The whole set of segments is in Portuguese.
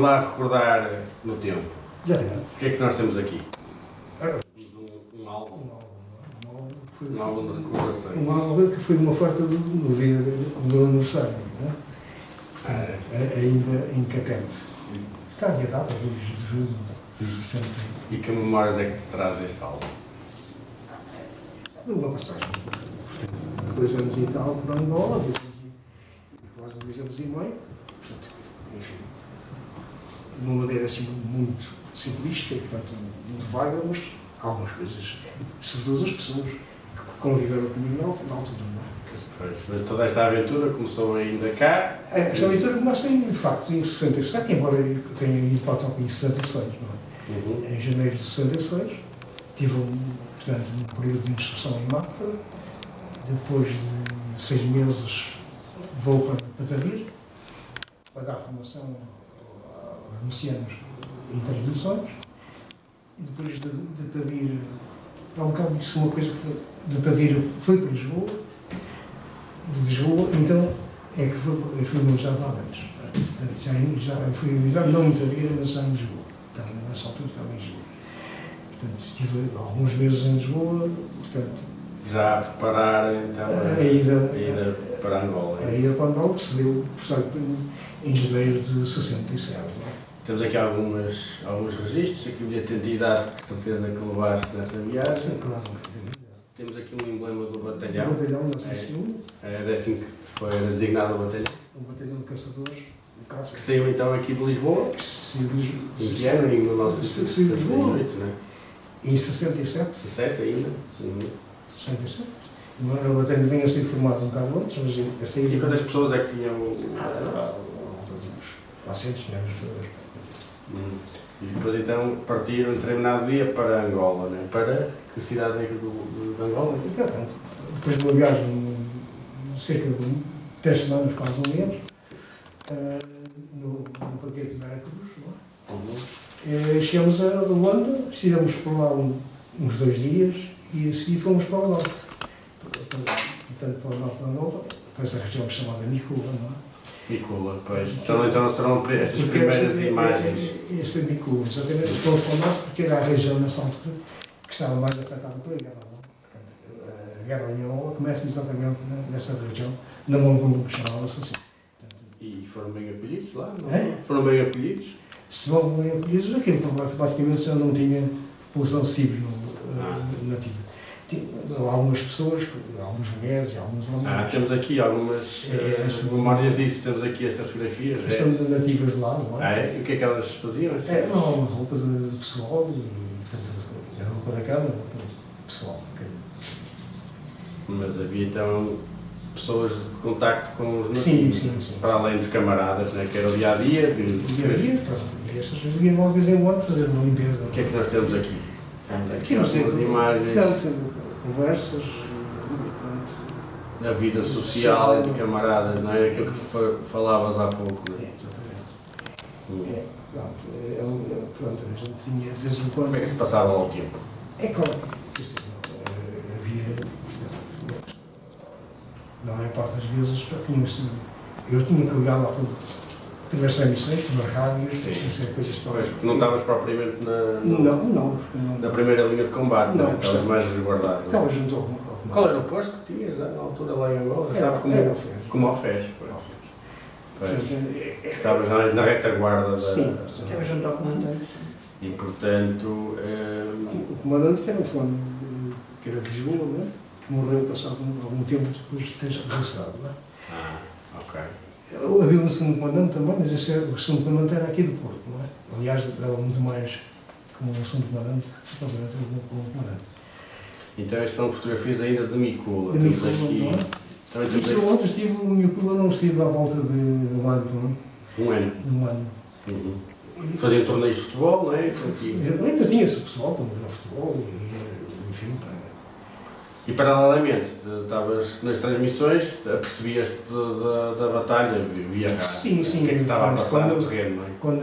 lá recordar no tempo. Exatamente. O que é que nós temos aqui? Um álbum. Um álbum De recordações. Um álbum que foi uma oferta no dia do meu aniversário, não é? Portanto, ainda em Catete. Está aí a data, 2 de julho de 60. E que memórias é que te traz este álbum? De uma passagem. Portanto, 2 anos e tal por Angola, 2 anos e quase 2 anos e meio. Portanto, enfim, de uma maneira assim muito simplista, portanto, muito vaga, mas algumas coisas, sobretudo as pessoas que conviveram comigo na altura, não é? Pois, mas toda esta aventura começou ainda cá. Esta aventura começa, de facto, em 67, embora eu tenha ido para a Top em 66, não é? Em janeiro de 66, tive, portanto, um período de instrução em Mafra, depois de 6 meses vou para Tavir, para dar formação aos milicianos em transmissões, e depois de Tavir, há um bocado disse uma coisa, de Tavir foi para Lisboa, de Lisboa, então é que fui mobilizado lá antes. Já fui mobilizado, não em Tavira, mas já em Lisboa. Então, nessa altura estava em Lisboa. Portanto, estive alguns meses em Lisboa, portanto... Já a preparar, então, a ida para Angola. A ida para Angola, que se deu, portanto, em janeiro de 67. Não é? Temos aqui alguns registros, aqui o bilhete de identidade, que certeza que levaste nessa viagem. Sim, claro. Temos aqui um emblema do batalhão. O batalhão, não sei se era assim que foi designado o batalhão. O batalhão de caçadores. Que saiu então aqui de Lisboa. Que saiu de Lisboa. Em que ano? Em 1968, não é? Em 67. 67 ainda. 67. O batalhão vinha a ser formado um bocado antes, mas a sair... E quantas pessoas é que tinham? 400 milhões. E depois então partiram em determinado dia para Angola, não é? Para que cidade é de Angola? Então, depois de uma viagem de cerca de 3 semanas, quase um mês, no paquete de Veracruz, não é? Chegamos a Luanda, estivemos por lá uns 2 dias e a seguir fomos para o norte. Portanto, para o norte de Angola, para essa região chamada Micula, não é? Micula, pois. Então serão estas primeiras imagens. Esta Micula, exatamente, fomos para o norte porque era a região nessa altura que estava mais afetada pela guerra. Portanto, a guerra em Angola começa exatamente nessa região, na Mongólia, que chamava-se assim. E foram bem acolhidos lá? Não? É? Foram bem acolhidos? Se não bem acolhidos, aquilo praticamente já não tinha população civil nativa. Algumas pessoas, algumas mulheres e alguns homens. Temos aqui algumas memórias disso, temos aqui estas fotografias. São nativas de lá, não é? E o que é que elas faziam? Não, uma roupa de pessoal, e a roupa da cama, pessoal. Mas havia então pessoas de contacto com os nativos, sim. Para além dos camaradas, né? Que era o dia-a-dia. Dia-a-dia, pronto. E essas vinham uma vez em um ano fazer uma limpeza. O que é que nós temos aqui? Aqui algumas imagens. Conversas, da vida social entre camaradas, não é? Aquilo que falavas há pouco, não é? Exatamente. Pronto, a gente tinha de vez em quando... Como é que se passava ao tempo? É claro, havia... Na maior parte das vezes, eu tinha que ligar lá para primeiras transmissões, nas rádios, coisas todas. Pois, não estavas propriamente Não. na primeira linha de combate, não? Estavas mais resguardado. Estava junto ao Qual era o posto que tinhas na altura lá em Angola? Estavas como alfés. Estavas mais na retaguarda da... Sim, estava junto ao comandante. E portanto... O comandante que era um fone, que era de Lisboa, não é? Que morreu passado algum tempo depois de ter regressado, não é? Ok. Havia um segundo comandante também, mas o segundo comandante era aqui do Porto, não é? Aliás, dava muito mais como um segundo comandante, propriamente como um comandante. Então estas são fotografias ainda de Micula. De Micula, não é? Também ontem estive, o Micula não estive à volta de um ano, não é? Um ano? Um ano. Faziam torneios de futebol, não é? Ainda tinha esse pessoal, como no futebol, e enfim... E paralelamente, estavas nas transmissões, apercebias-te da batalha, via rádio. Sim. O que é que se estava a passar no terreno, não é? Quando,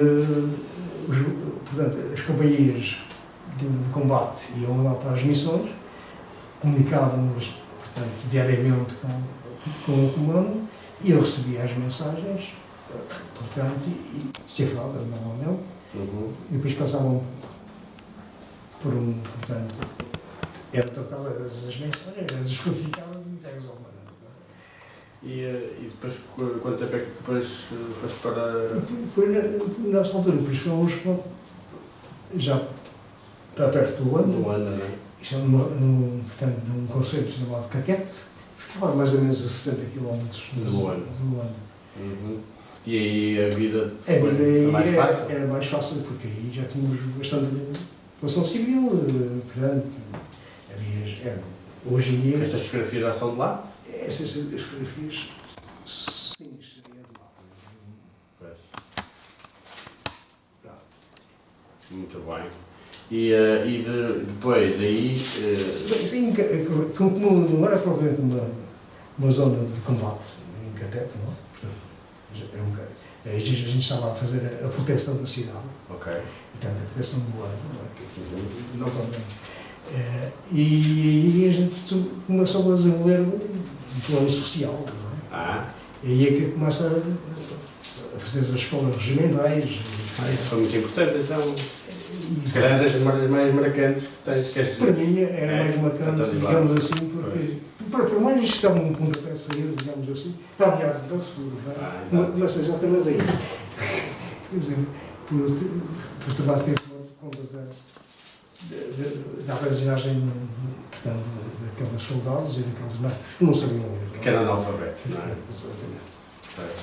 portanto, as companhias de combate iam lá para as missões, comunicávamos, portanto, diariamente com o comando, e eu recebia as mensagens portanto, e cifradas normalmente, e depois passavam por portanto, era tratadas as mensagens, eram descodificadas e entregues ao comandante. E depois, quanto tempo é que depois foste para... Foi nessa altura, depois fomos já está perto do ano. No ano, não é? Isto é portanto, num conceito chamado Caquete, ficava mais ou menos a 60 km do Luanda. E aí a vida foi mais fácil? Era mais fácil, porque aí já tínhamos bastante população civil, portanto, hoje em dia... Estas fotografias já são de lá? Essas fotografias, sim, seria de lá. Pois. Muito bem. E depois, aí... Como não era propriamente uma zona de combate em Caquete, não é? Aí a gente estava a fazer a proteção da cidade. Ok. Portanto, a proteção do ano, não é? E a gente começou a desenvolver um plano social, não é? E aí é que começa a fazer as escolas regimentais. Isso foi muito importante, então. Se calhar das memórias mais marcantes que tens. Para mim era mais marcante, digamos assim, porque para mais isto estava um pontapé de saída, digamos assim, está aliado para o futuro, não é? Mas seja também daí. Quer dizer, por trabalho ter conta da aprendizagem, portanto, daqueles soldados e daqueles mais que não sabiam ler. Que eram analfabetos, não é?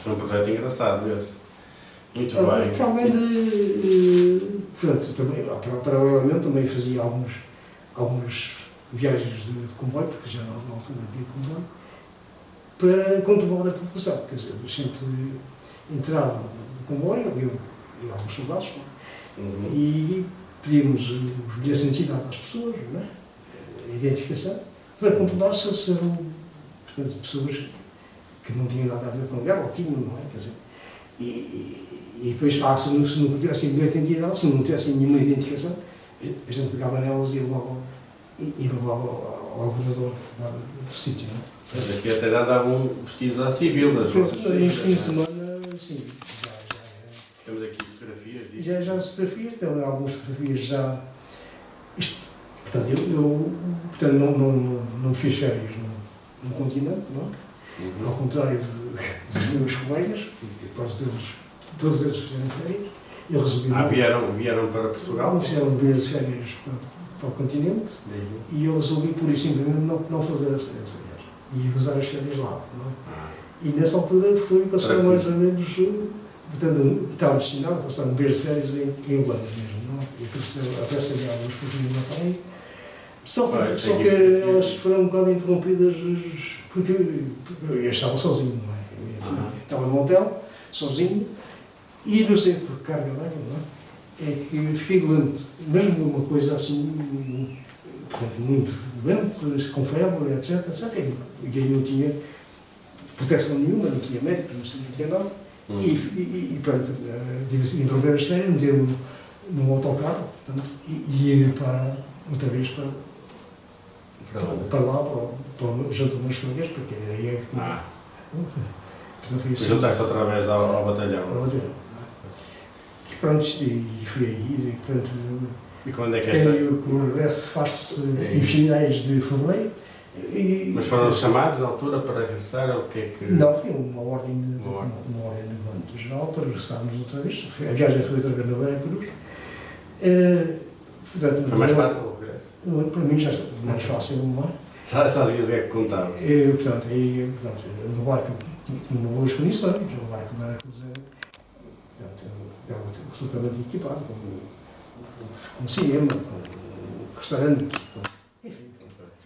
Foi um projeto engraçado esse. Muito bem. Para além de. Portanto, também, paralelamente, também fazia algumas viagens de comboio, porque já na altura havia comboio, para controlar a população. Quer dizer, a gente entrava no comboio, eu e alguns soldados, e pedíamos os bilhetes de identidade às pessoas, não é? A identificação, para controlar se eram, portanto, pessoas que não tinham nada a ver com a guerra, ou tinham, não é? Quer dizer, e depois, se não tivessem bilhete de identidade, se não tivessem nenhuma identificação, a gente pegava nelas e levava ao governador do sítio, não é? Mas aqui até já andavam vestidos à civil das vossas filhas. Nos fins de semana, sim. Temos aqui fotografias disso. Já as fotografias, tem algumas fotografias já. Portanto, eu não fiz férias no continente, não é? Ao contrário dos meus colegas, todos eles fizeram férias. Eu resolvi vieram para Portugal? Fizeram duas férias para o continente e eu resolvi, por isso simplesmente, não fazer essa viagem. E usar as férias lá, não é? E nessa altura fui passar mais ou menos, portanto, estava destinado a passar um mês de férias em Luanda mesmo, não é? E até sair algumas fotografias na praia. Só que elas foram um bocado interrompidas porque eu estava sozinho, não é? Estava no hotel, sozinho, e não sei por carga d'água, não é? É que fiquei doente, mesmo uma coisa assim, portanto, muito doente, com febre, etc. E aí não tinha proteção nenhuma, não tinha médicos, não tinha nada. E pronto, tive interromper as férias, meter-me num autocarro, portanto, e ir outra vez para lá, junto aos meus colegas, porque aí é que juntaste outra vez ao batalhão. Pronto, e fui aí, portanto, e quando é que esta? O regresso faz-se em finais de fevereiro. Mas foram chamados na altura para regressar ou o que é que... Não, foi uma ordem de levante geral para regressarmos outra vez. A viagem foi outra vez na Vera Cruz. Foi mais fácil o regresso? Para mim já está mais fácil, não é? Sabias o que é que contava? Portanto, no barco tinha uma boas condições, o barco não era absolutamente equipado, com cinema, com restaurante, enfim,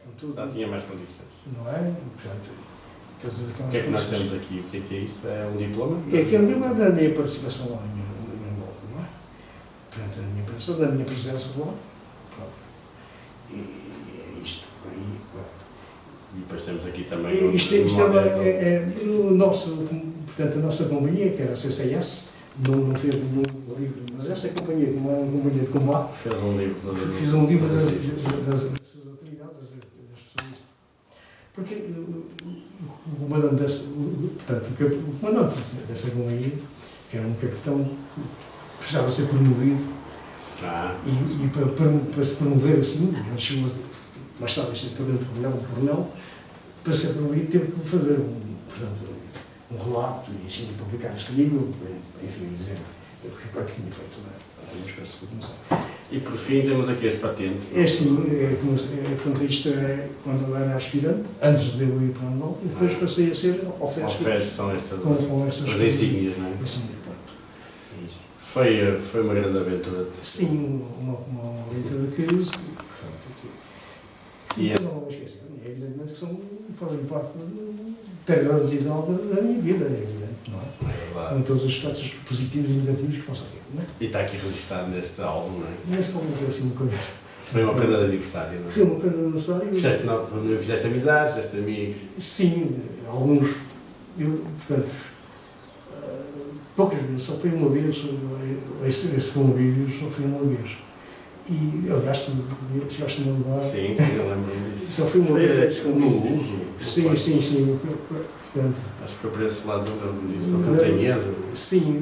com tudo. Já tinha mais condições. Não é? Portanto, o que é que nós temos aqui? O que é isto? É um diploma? É um diploma da minha participação lá em Angola, não é? Portanto, a minha participação, da minha presença lá. E é isto. E depois temos aqui também... Isto é o nosso, portanto, a nossa companhia, que era a CCS, não fez nenhum livro, mas essa companhia, como era uma companhia de combate, fiz um livro das suas atividades, das pessoas. Porque o o comandante o comandante dessa companhia, que era um capitão que precisava ser promovido, e para se promover assim, ele chegou mais tarde a ser tornado coronel, para ser promovido teve que fazer um relato e assim publicar este livro, enfim, dizer o que tinha feito, não é? Uma espécie de começar. E por fim temos aqui as patentes. É assim, portanto, isto é quando eu era aspirante, antes de eu ir para o Angola, e depois passei a ser alfés. São estas Com as insígnias, não é? Insígnias, pronto. Foi uma grande aventura. Sim, uma aventura que não vou esquecer. É evidentemente que fazem parte de 3 anos de idade da minha vida, é evidente, não é? É verdade. Com todos os aspectos positivos e negativos que possa ter, não é? E está aqui registado neste álbum, não é? Nessa altura, assim, uma coisa. Foi uma prenda de aniversário, não é? Foi uma prenda de aniversário. Fizeste amizades, fizeste amigos. Sim, alguns. Portanto, poucas vezes, só foi uma vez, esse convívio só foi uma vez. E, aliás, tu chegaste a lugar. Sim, eu lembro-me disso. Só foi uma vez esse No convívio. uso. Sim. Portanto, Acho que foi por esse lado, eu lembro disso. No Cantanhedo. sim,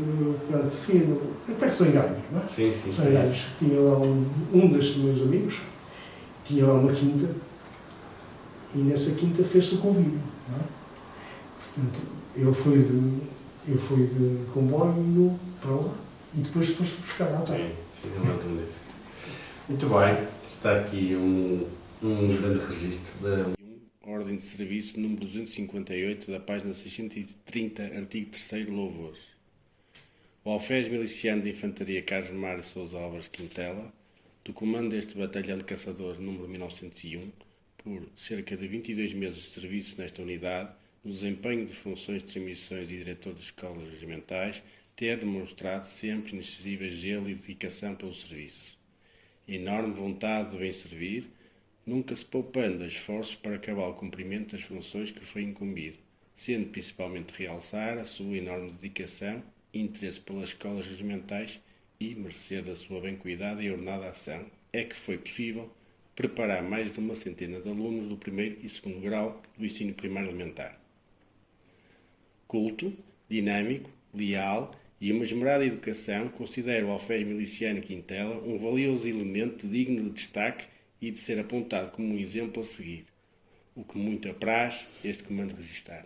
portanto, fui perto de Sangalhos, não é? Sim. Sangalhos, tinha lá um dos meus amigos, tinha lá uma quinta, e nessa quinta fez-se o convívio, não é? Portanto, eu fui de comboio para lá e depois foste buscar lá atrás. Sim, eu lembro-me disso. Muito bem, está aqui um grande registro da Ordem de Serviço número 258 da página 630, artigo 3º, louvores. O alfés miliciano de Infantaria Carlos Mário Sousa Álvares Quintela, do comando deste batalhão de caçadores número 1901, por cerca de 22 meses de serviço nesta unidade, no desempenho de funções de transmissões e diretor de escolas regimentais, ter demonstrado sempre inexcedível zelo e dedicação pelo serviço. Enorme vontade de bem servir, nunca se poupando esforços para acabar o cumprimento das funções que foi incumbido, sendo principalmente realçar a sua enorme dedicação e interesse pelas escolas regimentais e, mercê da sua bem-cuidada e ordenada ação, é que foi possível preparar mais de 100 de alunos do 1º e 2º grau do ensino primário elementar. Culto, dinâmico, leal e uma esmerada educação, considera o alfés miliciano Quintela um valioso elemento digno de destaque e de ser apontado como um exemplo a seguir, o que muito apraz este comando registar.